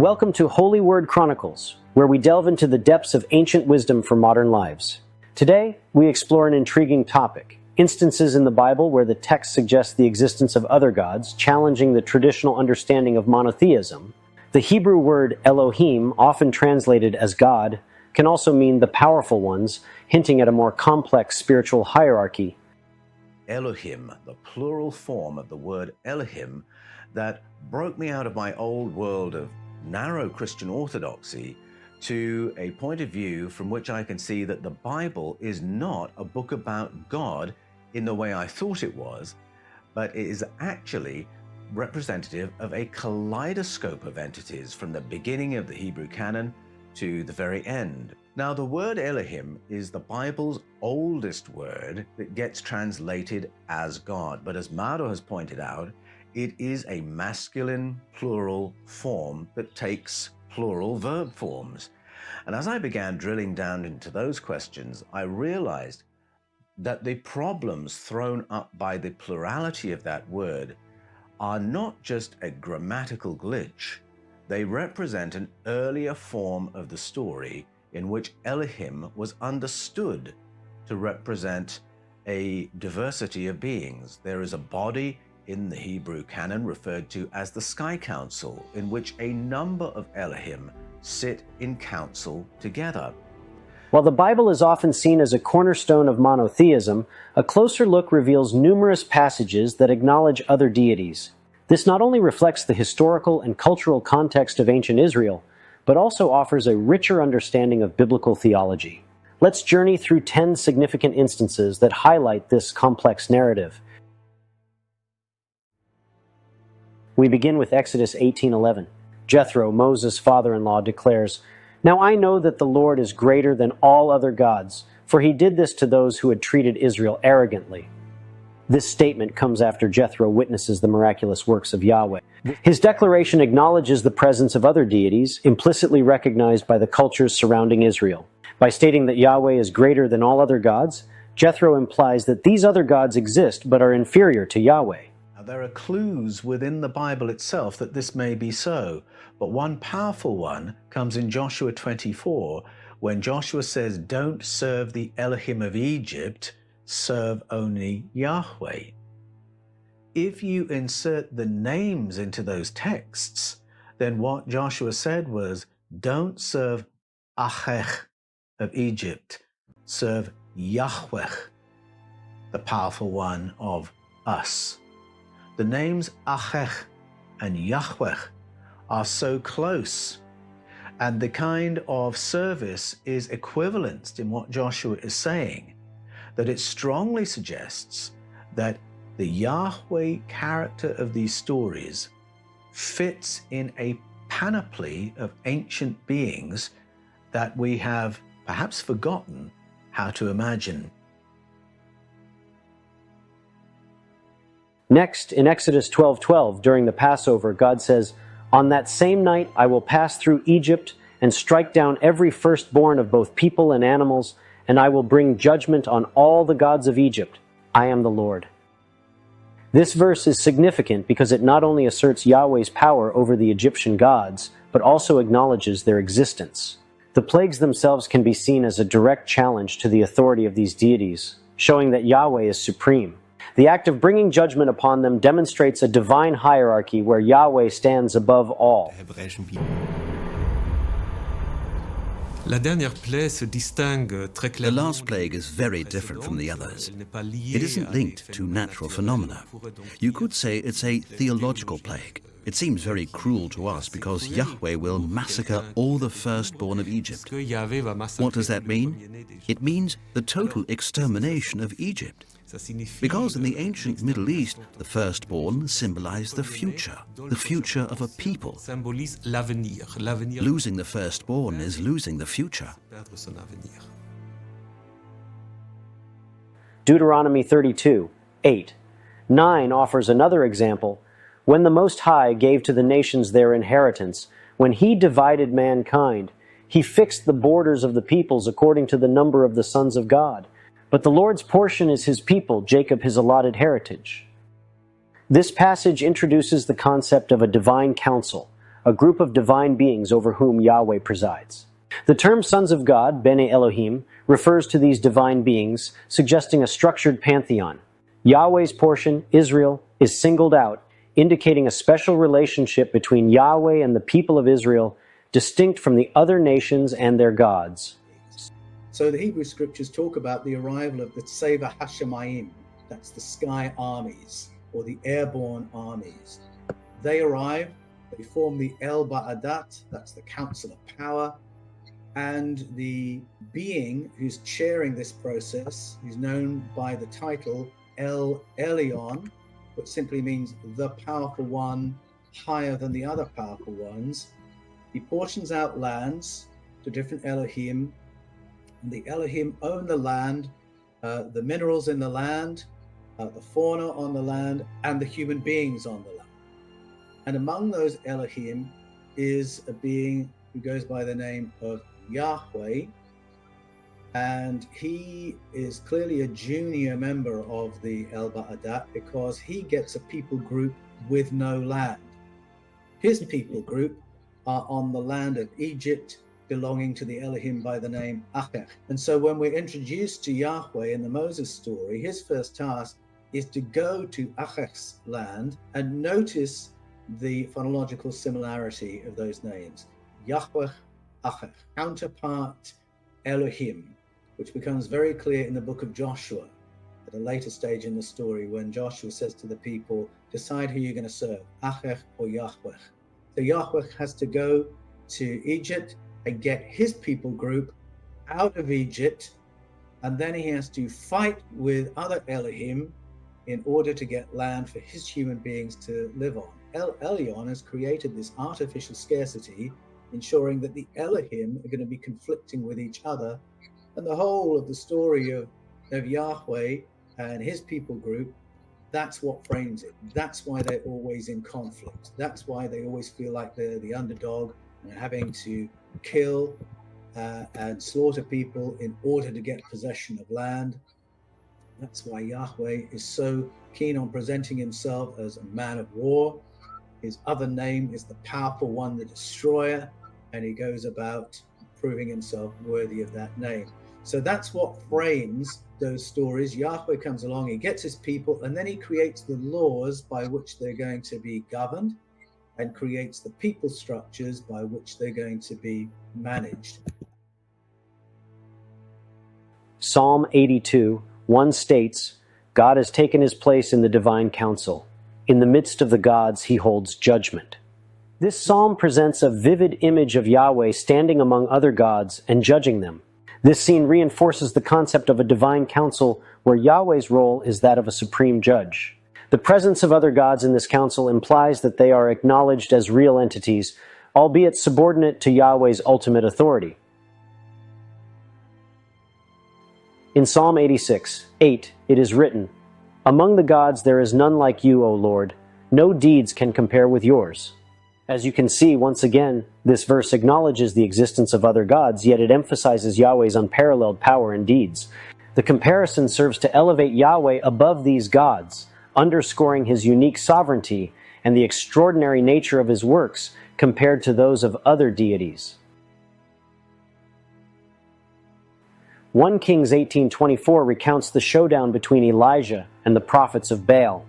Welcome to Holy Word Chronicles, where we delve into the depths of ancient wisdom for modern lives. Today, we explore an intriguing topic, instances in the Bible where the text suggests the existence of other gods, challenging the traditional understanding of monotheism. The Hebrew word Elohim, often translated as God, can also mean the powerful ones, hinting at a more complex spiritual hierarchy. Elohim, the plural form of the word Elohim, that broke me out of my old world of narrow Christian orthodoxy to a point of view from which I can see that the Bible is not a book about God in the way I thought it was, but it is actually representative of a kaleidoscope of entities from the beginning of the Hebrew canon to the very end. Now, the word Elohim is the Bible's oldest word that gets translated as God, but as Mado has pointed out, it is a masculine plural form that takes plural verb forms. And as I began drilling down into those questions, I realized that the problems thrown up by the plurality of that word are not just a grammatical glitch. They represent an earlier form of the story in which Elohim was understood to represent a diversity of beings. There is a body in the Hebrew canon referred to as the Sky Council, in which a number of Elohim sit in council together. While the Bible is often seen as a cornerstone of monotheism, a closer look reveals numerous passages that acknowledge other deities. This not only reflects the historical and cultural context of ancient Israel, but also offers a richer understanding of biblical theology. Let's journey through 10 significant instances that highlight this complex narrative. We begin with Exodus 18:11. Jethro, Moses' father-in-law, declares, "Now I know that the Lord is greater than all other gods, for he did this to those who had treated Israel arrogantly." This statement comes after Jethro witnesses the miraculous works of Yahweh. His declaration acknowledges the presence of other deities, implicitly recognized by the cultures surrounding Israel. By stating that Yahweh is greater than all other gods, Jethro implies that these other gods exist but are inferior to Yahweh. There are clues within the Bible itself that this may be so, but one powerful one comes in Joshua 24, when Joshua says, "Don't serve the Elohim of Egypt, serve only Yahweh." If you insert the names into those texts, then what Joshua said was, don't serve Achech of Egypt, serve Yahweh, the powerful one of us. The names Achech and Yahweh are so close, and the kind of service is equivalent in what Joshua is saying, that it strongly suggests that the Yahweh character of these stories fits in a panoply of ancient beings that we have perhaps forgotten how to imagine. Next, in Exodus 12:12, during the Passover, God says, "On that same night I will pass through Egypt and strike down every firstborn of both people and animals, and I will bring judgment on all the gods of Egypt. I am the Lord." This verse is significant because it not only asserts Yahweh's power over the Egyptian gods, but also acknowledges their existence. The plagues themselves can be seen as a direct challenge to the authority of these deities, showing that Yahweh is supreme. The act of bringing judgment upon them demonstrates a divine hierarchy where Yahweh stands above all. The last plague is very different from the others. It isn't linked to natural phenomena. You could say it's a theological plague. It seems very cruel to us because Yahweh will massacre all the firstborn of Egypt. What does that mean? It means the total extermination of Egypt. Because in the ancient Middle East, the firstborn symbolized the future of a people. Losing the firstborn is losing the future. Deuteronomy 32:8. 9 offers another example. When the Most High gave to the nations their inheritance, when he divided mankind, he fixed the borders of the peoples according to the number of the sons of God. But the Lord's portion is his people, Jacob his allotted heritage. This passage introduces the concept of a divine council, a group of divine beings over whom Yahweh presides. The term sons of God, Bene Elohim, refers to these divine beings, suggesting a structured pantheon. Yahweh's portion, Israel, is singled out, indicating a special relationship between Yahweh and the people of Israel, distinct from the other nations and their gods. So the Hebrew scriptures talk about the arrival of the Tseva Hashemayim, that's the sky armies, or the airborne armies. They arrive, they form the El Ba'adat, that's the Council of Power, and the being who's chairing this process, who's known by the title El Elyon, which simply means the powerful one, higher than the other powerful ones. He portions out lands to different Elohim, and the Elohim own the land, the minerals in the land, the fauna on the land, and the human beings on the land. And among those Elohim is a being who goes by the name of Yahweh, and he is clearly a junior member of the El Ba'adat because he gets a people group with no land. His people group are on the land of Egypt, belonging to the Elohim by the name Asherah. And so when we're introduced to Yahweh in the Moses story, his first task is to go to Asherah's land and notice the phonological similarity of those names. Yahweh, Asherah, counterpart Elohim, which becomes very clear in the book of Joshua at a later stage in the story when Joshua says to the people, decide who you're going to serve, Asherah or Yahweh. So Yahweh has to go to Egypt and get his people group out of Egypt, and then he has to fight with other Elohim in order to get land for his human beings to live on. El Elyon has created this artificial scarcity, ensuring that the Elohim are going to be conflicting with each other. And the whole of the story of Yahweh and his people group, that's what frames it. That's why they're always in conflict. That's why they always feel like they're the underdog and having to kill and slaughter people in order to get possession of land. That's why Yahweh is so keen on presenting himself as a man of war. His other name is the powerful one, the destroyer, and he goes about proving himself worthy of that name. So that's what frames those stories. Yahweh comes along, he gets his people, and then he creates the laws by which they're going to be governed and creates the people structures by which they're going to be managed. Psalm 82:1 states, God has taken his place in the divine council. In the midst of the gods, he holds judgment. This psalm presents a vivid image of Yahweh standing among other gods and judging them. This scene reinforces the concept of a divine council where Yahweh's role is that of a supreme judge. The presence of other gods in this council implies that they are acknowledged as real entities, albeit subordinate to Yahweh's ultimate authority. In Psalm 86:8, it is written, Among the gods there is none like you, O Lord. No deeds can compare with yours. As you can see, once again, this verse acknowledges the existence of other gods, yet it emphasizes Yahweh's unparalleled power and deeds. The comparison serves to elevate Yahweh above these gods, underscoring his unique sovereignty and the extraordinary nature of his works compared to those of other deities. 1 Kings 18:24 recounts the showdown between Elijah and the prophets of Baal.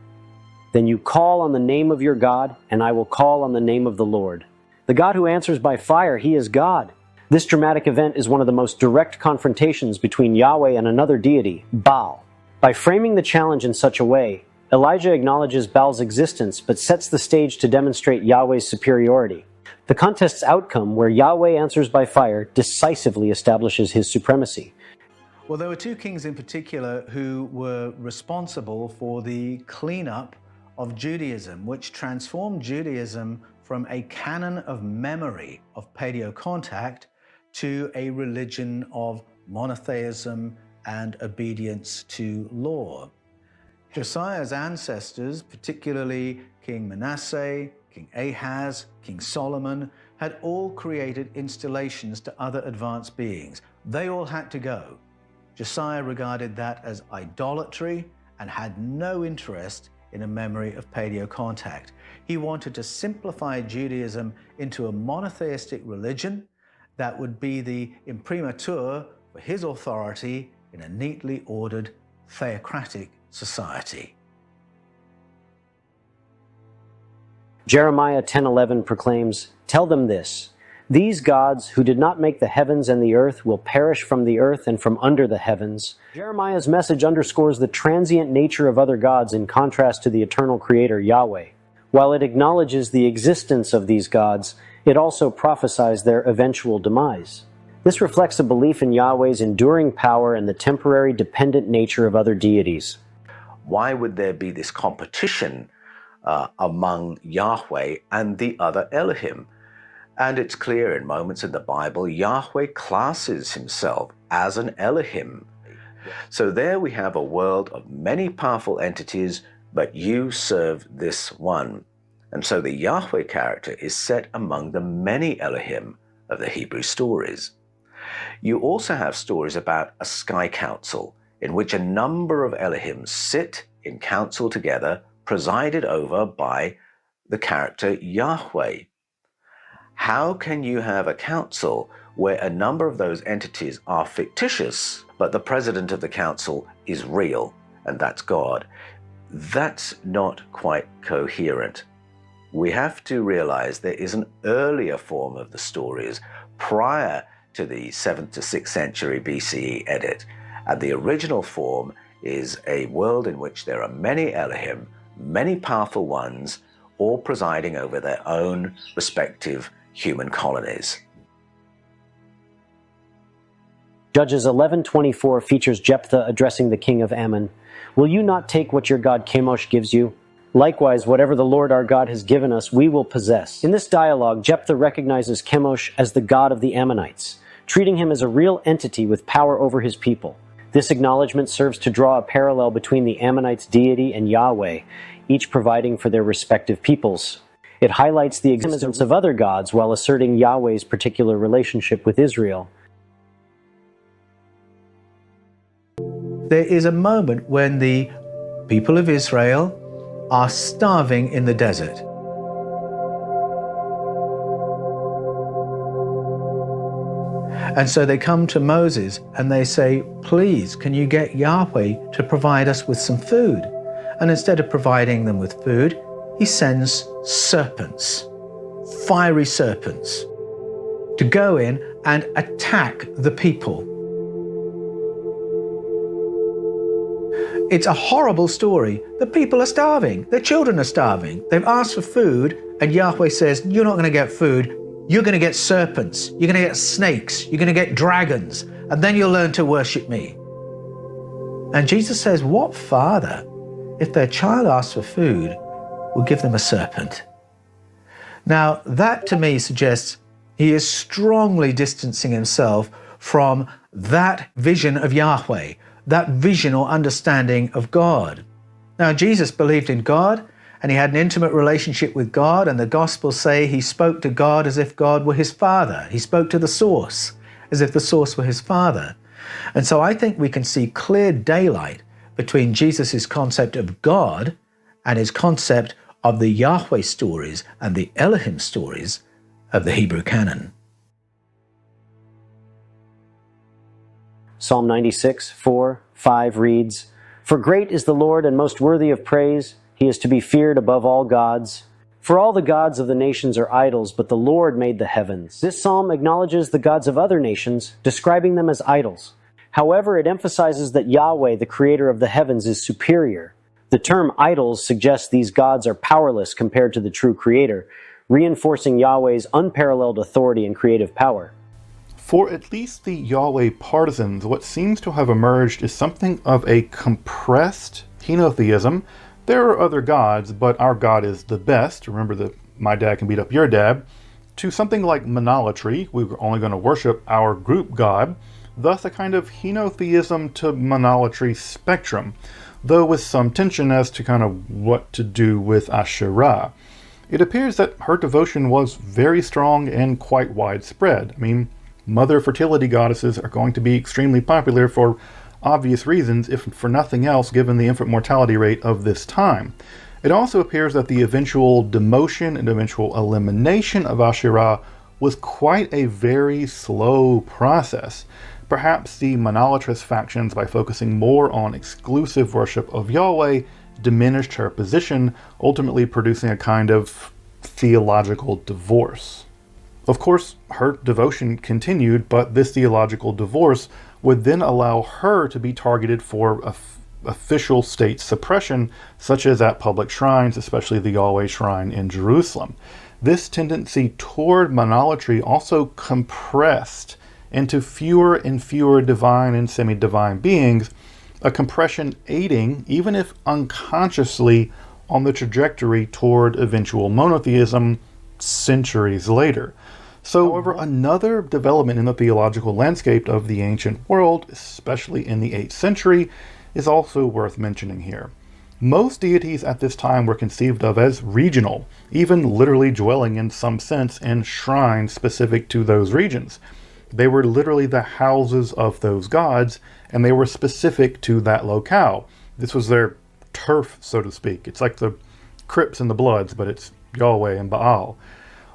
Then you call on the name of your God, and I will call on the name of the Lord. The God who answers by fire, he is God. This dramatic event is one of the most direct confrontations between Yahweh and another deity, Baal. By framing the challenge in such a way, Elijah acknowledges Baal's existence but sets the stage to demonstrate Yahweh's superiority. The contest's outcome, where Yahweh answers by fire, decisively establishes his supremacy. Well, there were two kings in particular who were responsible for the cleanup of Judaism, which transformed Judaism from a canon of memory of paleo-contact to a religion of monotheism and obedience to law. Josiah's ancestors, particularly King Manasseh, King Ahaz, King Solomon, had all created installations to other advanced beings. They all had to go. Josiah regarded that as idolatry and had no interest in a memory of paleo contact. He wanted to simplify Judaism into a monotheistic religion that would be the imprimatur for his authority in a neatly ordered theocratic society. Jeremiah 10:11 proclaims, "Tell them this, these gods who did not make the heavens and the earth will perish from the earth and from under the heavens." Jeremiah's message underscores the transient nature of other gods in contrast to the eternal creator, Yahweh. While it acknowledges the existence of these gods, it also prophesies their eventual demise. This reflects a belief in Yahweh's enduring power and the temporary dependent nature of other deities. Why would there be this competition among Yahweh and the other Elohim? And it's clear in moments in the Bible, Yahweh classes himself as an Elohim. So there we have a world of many powerful entities, but you serve this one. And so the Yahweh character is set among the many Elohim of the Hebrew stories. You also have stories about a sky council in which a number of Elohim sit in council together, presided over by the character Yahweh. How can you have a council where a number of those entities are fictitious, but the president of the council is real, and that's God? That's not quite coherent. We have to realize there is an earlier form of the stories prior to the 7th to 6th century BCE edit, and the original form is a world in which there are many Elohim, many powerful ones, all presiding over their own respective human colonies. Judges 11:24 features Jephthah addressing the king of Ammon. "Will you not take what your god Chemosh gives you? Likewise, whatever the Lord our God has given us, we will possess." In this dialogue, Jephthah recognizes Chemosh as the god of the Ammonites, treating him as a real entity with power over his people. This acknowledgement serves to draw a parallel between the Ammonites' deity and Yahweh, each providing for their respective peoples. It highlights the existence of other gods while asserting Yahweh's particular relationship with Israel. There is a moment when the people of Israel are starving in the desert. And so they come to Moses and they say, "Please, can you get Yahweh to provide us with some food?" And instead of providing them with food, he sends serpents, fiery serpents, to go in and attack the people. It's a horrible story. The people are starving. Their children are starving. They've asked for food, and Yahweh says, "You're not going to get food. You're going to get serpents. You're going to get snakes. You're going to get dragons. And then you'll learn to worship me." And Jesus says, what father, if their child asks for food, will give them a serpent? Now, that to me suggests he is strongly distancing himself from that vision of Yahweh, that vision or understanding of God. Now, Jesus believed in God, and he had an intimate relationship with God, and the Gospels say he spoke to God as if God were his Father. He spoke to the source as if the source were his Father. And so I think we can see clear daylight between Jesus' concept of God and his concept of the Yahweh stories and the Elohim stories of the Hebrew canon. Psalm 96:4-5 reads, "For great is the Lord and most worthy of praise. He is to be feared above all gods. For all the gods of the nations are idols, but the Lord made the heavens." This psalm acknowledges the gods of other nations, describing them as idols. However, it emphasizes that Yahweh, the creator of the heavens, is superior. The term idols suggests these gods are powerless compared to the true creator, reinforcing Yahweh's unparalleled authority and creative power. For at least the Yahweh partisans, what seems to have emerged is something of a compressed henotheism. There are other gods, but our God is the best. Remember that my dad can beat up your dad. To something like monolatry, we were only going to worship our group God. Thus a kind of henotheism to monolatry spectrum, though with some tension as to kind of what to do with Asherah. It appears that her devotion was very strong and quite widespread. I mean, mother fertility goddesses are going to be extremely popular for obvious reasons, if for nothing else, given the infant mortality rate of this time. It also appears that the eventual demotion and eventual elimination of Asherah was quite a very slow process. Perhaps the monolatrous factions, by focusing more on exclusive worship of Yahweh, diminished her position, ultimately producing a kind of theological divorce. Of course, her devotion continued, but this theological divorce would then allow her to be targeted for official state suppression, such as at public shrines, especially the Yahweh shrine in Jerusalem. This tendency toward monolatry also compressed into fewer and fewer divine and semi-divine beings, a compression aiding, even if unconsciously, on the trajectory toward eventual monotheism centuries later. So, however, another development in the theological landscape of the ancient world, especially in the 8th century, is also worth mentioning here. Most deities at this time were conceived of as regional, even literally dwelling in some sense in shrines specific to those regions. They were literally the houses of those gods, and they were specific to that locale. This was their turf, so to speak. It's like the Crips and the Bloods, but it's Yahweh and Baal.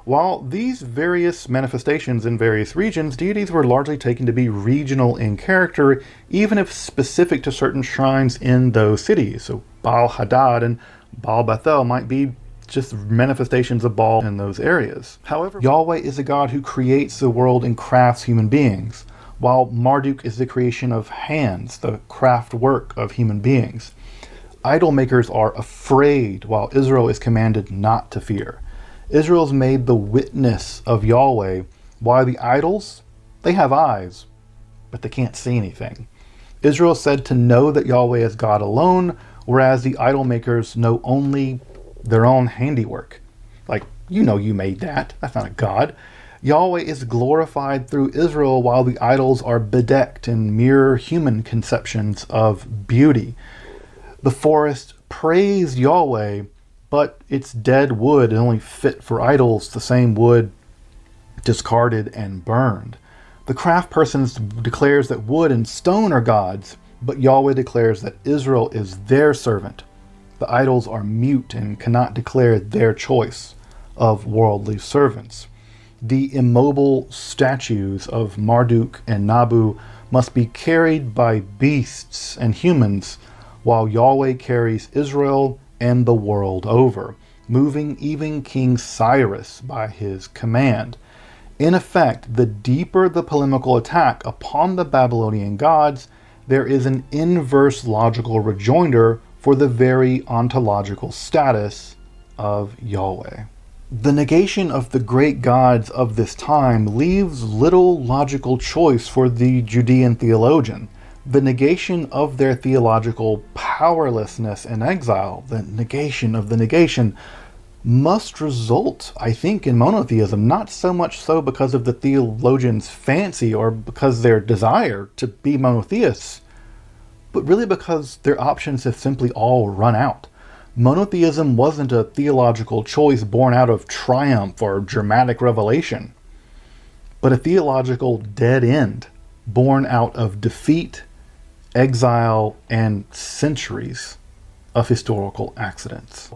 While these various manifestations in various regions, deities were largely taken to be regional in character, even if specific to certain shrines in those cities. So Baal Hadad and Baal Bethel might be just manifestations of Baal in those areas. However, Yahweh is a God who creates the world and crafts human beings, while Marduk is the creation of hands, the craft work of human beings. Idol makers are afraid, while Israel is commanded not to fear. Israel's made the witness of Yahweh, while the idols, they have eyes, but they can't see anything. Israel is said to know that Yahweh is God alone, whereas the idol makers know only their own handiwork. Like, you know you made that. That's not a god. Yahweh is glorified through Israel, while the idols are bedecked in mere human conceptions of beauty. The forest praised Yahweh, but its dead wood is only fit for idols, the same wood discarded and burned. The craft person declares that wood and stone are gods, but Yahweh declares that Israel is their servant. The idols are mute and cannot declare their choice of worldly servants. The immobile statues of Marduk and Nabu must be carried by beasts and humans, while Yahweh carries Israel and the world over, moving even King Cyrus by his command. In effect, the deeper the polemical attack upon the Babylonian gods, there is an inverse logical rejoinder for the very ontological status of Yahweh. The negation of the great gods of this time leaves little logical choice for the Judean theologian. The negation of their theological powerlessness and exile, the negation of the negation, must result, I think, in monotheism, not so much so because of the theologians' fancy or because their desire to be monotheists, but really because their options have simply all run out. Monotheism wasn't a theological choice born out of triumph or dramatic revelation, but a theological dead end born out of defeat, exile, and centuries of historical accidents.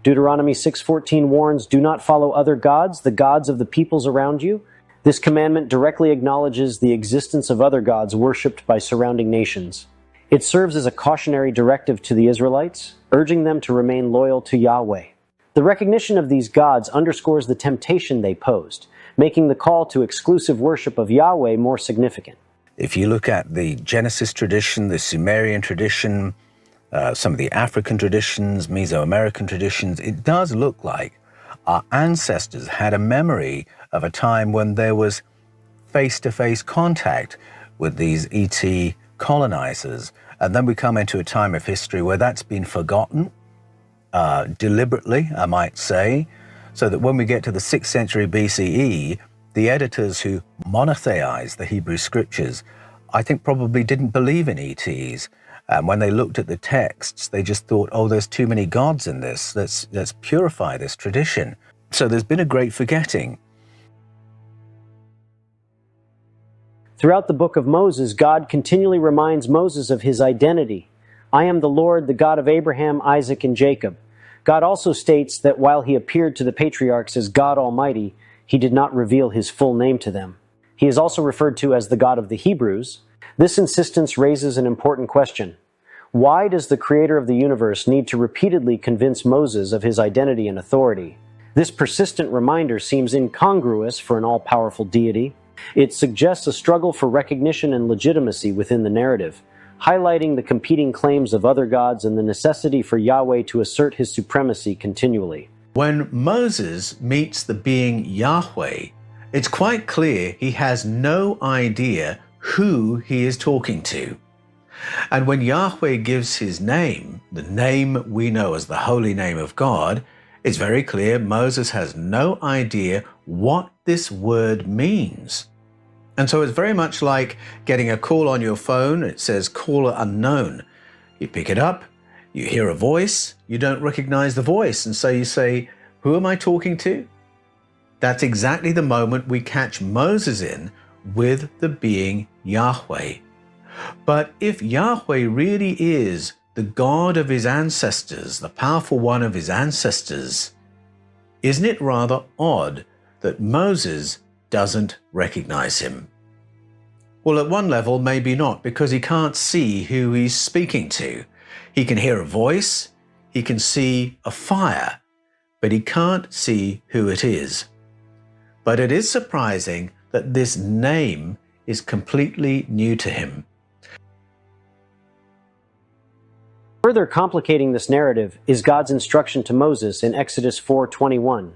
Deuteronomy 6:14 warns, "Do not follow other gods, the gods of the peoples around you." This commandment directly acknowledges the existence of other gods worshipped by surrounding nations. It serves as a cautionary directive to the Israelites, urging them to remain loyal to Yahweh. The recognition of these gods underscores the temptation they posed, making the call to exclusive worship of Yahweh more significant. If you look at the Genesis tradition, the Sumerian tradition, some of the African traditions, Mesoamerican traditions, it does look like our ancestors had a memory of a time when there was face-to-face contact with these ET colonizers. And then we come into a time of history where that's been forgotten, deliberately, I might say, so that when we get to the 6th century BCE, the editors who monotheized the Hebrew scriptures, I think probably didn't believe in ETs. And when they looked at the texts, they just thought, oh, there's too many gods in this. Let's purify this tradition. So there's been a great forgetting. Throughout the book of Moses, God continually reminds Moses of his identity. I am the Lord, the God of Abraham, Isaac, and Jacob. God also states that while he appeared to the patriarchs as God Almighty, he did not reveal his full name to them. He is also referred to as the God of the Hebrews. This insistence raises an important question. Why does the creator of the universe need to repeatedly convince Moses of his identity and authority? This persistent reminder seems incongruous for an all-powerful deity. It suggests a struggle for recognition and legitimacy within the narrative, highlighting the competing claims of other gods and the necessity for Yahweh to assert his supremacy continually. When Moses meets the being Yahweh, it's quite clear he has no idea who he is talking to. And when Yahweh gives his name, the name we know as the holy name of God, it's very clear Moses has no idea what this word means. And so it's very much like getting a call on your phone. It says caller unknown. You pick it up, you hear a voice, you don't recognize the voice. And so you say, who am I talking to? That's exactly the moment we catch Moses in with the being Yahweh. But if Yahweh really is the God of his ancestors, the powerful one of his ancestors, isn't it rather odd that Moses doesn't recognize him? Well, at one level, maybe not, because he can't see who he's speaking to. He can hear a voice, he can see a fire, but he can't see who it is. But it is surprising that this name is completely new to him. Further complicating this narrative is God's instruction to Moses in Exodus 4:21.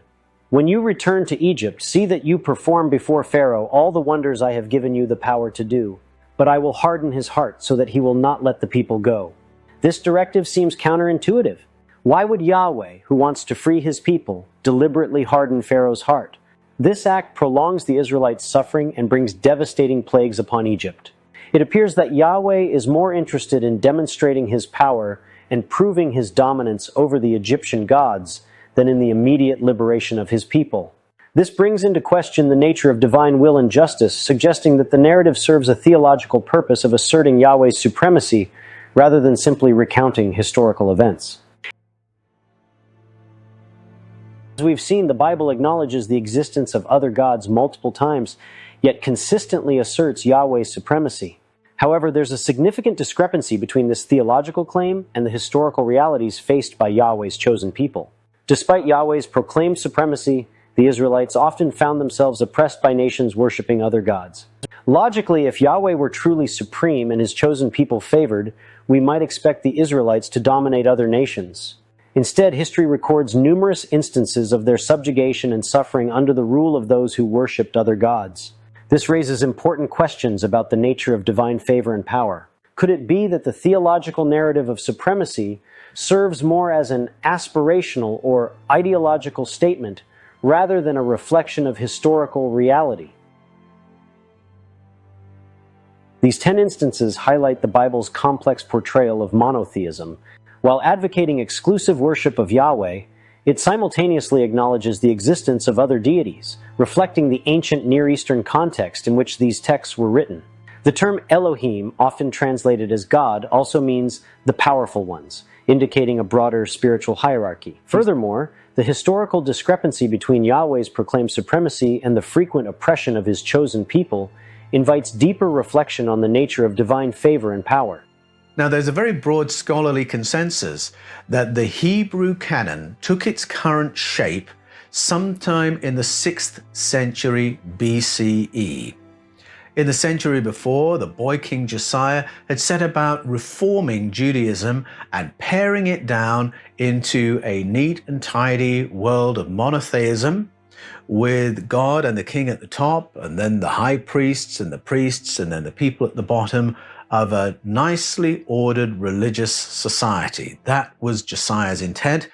When you return to Egypt, see that you perform before Pharaoh all the wonders I have given you the power to do, but I will harden his heart so that he will not let the people go. This directive seems counterintuitive. Why would Yahweh, who wants to free his people, deliberately harden Pharaoh's heart? This act prolongs the Israelites' suffering and brings devastating plagues upon Egypt. It appears that Yahweh is more interested in demonstrating his power and proving his dominance over the Egyptian gods than in the immediate liberation of his people. This brings into question the nature of divine will and justice, suggesting that the narrative serves a theological purpose of asserting Yahweh's supremacy rather than simply recounting historical events. As we've seen, the Bible acknowledges the existence of other gods multiple times, yet consistently asserts Yahweh's supremacy. However, there's a significant discrepancy between this theological claim and the historical realities faced by Yahweh's chosen people. Despite Yahweh's proclaimed supremacy, the Israelites often found themselves oppressed by nations worshiping other gods. Logically, if Yahweh were truly supreme and his chosen people favored, we might expect the Israelites to dominate other nations. Instead, history records numerous instances of their subjugation and suffering under the rule of those who worshipped other gods. This raises important questions about the nature of divine favor and power. Could it be that the theological narrative of supremacy serves more as an aspirational or ideological statement rather than a reflection of historical reality? These 10 instances highlight the Bible's complex portrayal of monotheism. While advocating exclusive worship of Yahweh, it simultaneously acknowledges the existence of other deities, reflecting the ancient Near Eastern context in which these texts were written. The term Elohim, often translated as God, also means the powerful ones, indicating a broader spiritual hierarchy. Furthermore, the historical discrepancy between Yahweh's proclaimed supremacy and the frequent oppression of his chosen people invites deeper reflection on the nature of divine favor and power. Now, there's a very broad scholarly consensus that the Hebrew canon took its current shape sometime in the 6th century BCE. In the century before, the boy King Josiah had set about reforming Judaism and paring it down into a neat and tidy world of monotheism, with God and the king at the top, and then the high priests, and then the people at the bottom of a nicely ordered religious society. That was Josiah's intent.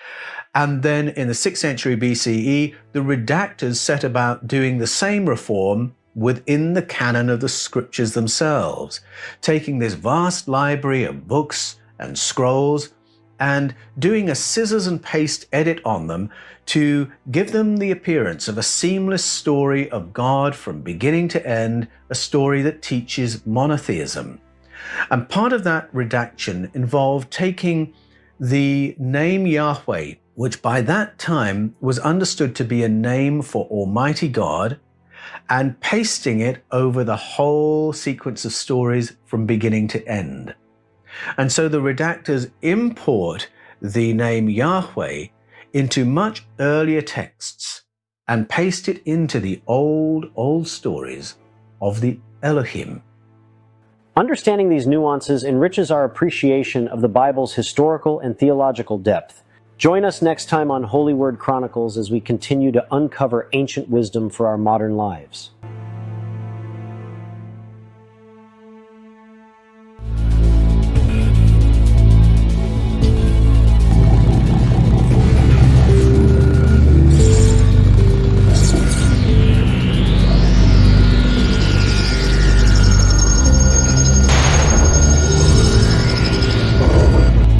And then in the 6th century BCE, the redactors set about doing the same reform within the canon of the scriptures themselves, taking this vast library of books and scrolls and doing a scissors and paste edit on them to give them the appearance of a seamless story of God from beginning to end, a story that teaches monotheism. And part of that redaction involved taking the name Yahweh, which by that time was understood to be a name for Almighty God, and pasting it over the whole sequence of stories from beginning to end. And so the redactors import the name Yahweh into much earlier texts and paste it into the old stories of the Elohim. Understanding these nuances enriches our appreciation of the Bible's historical and theological depth. Join us next time on Holy Word Chronicles as we continue to uncover ancient wisdom for our modern lives.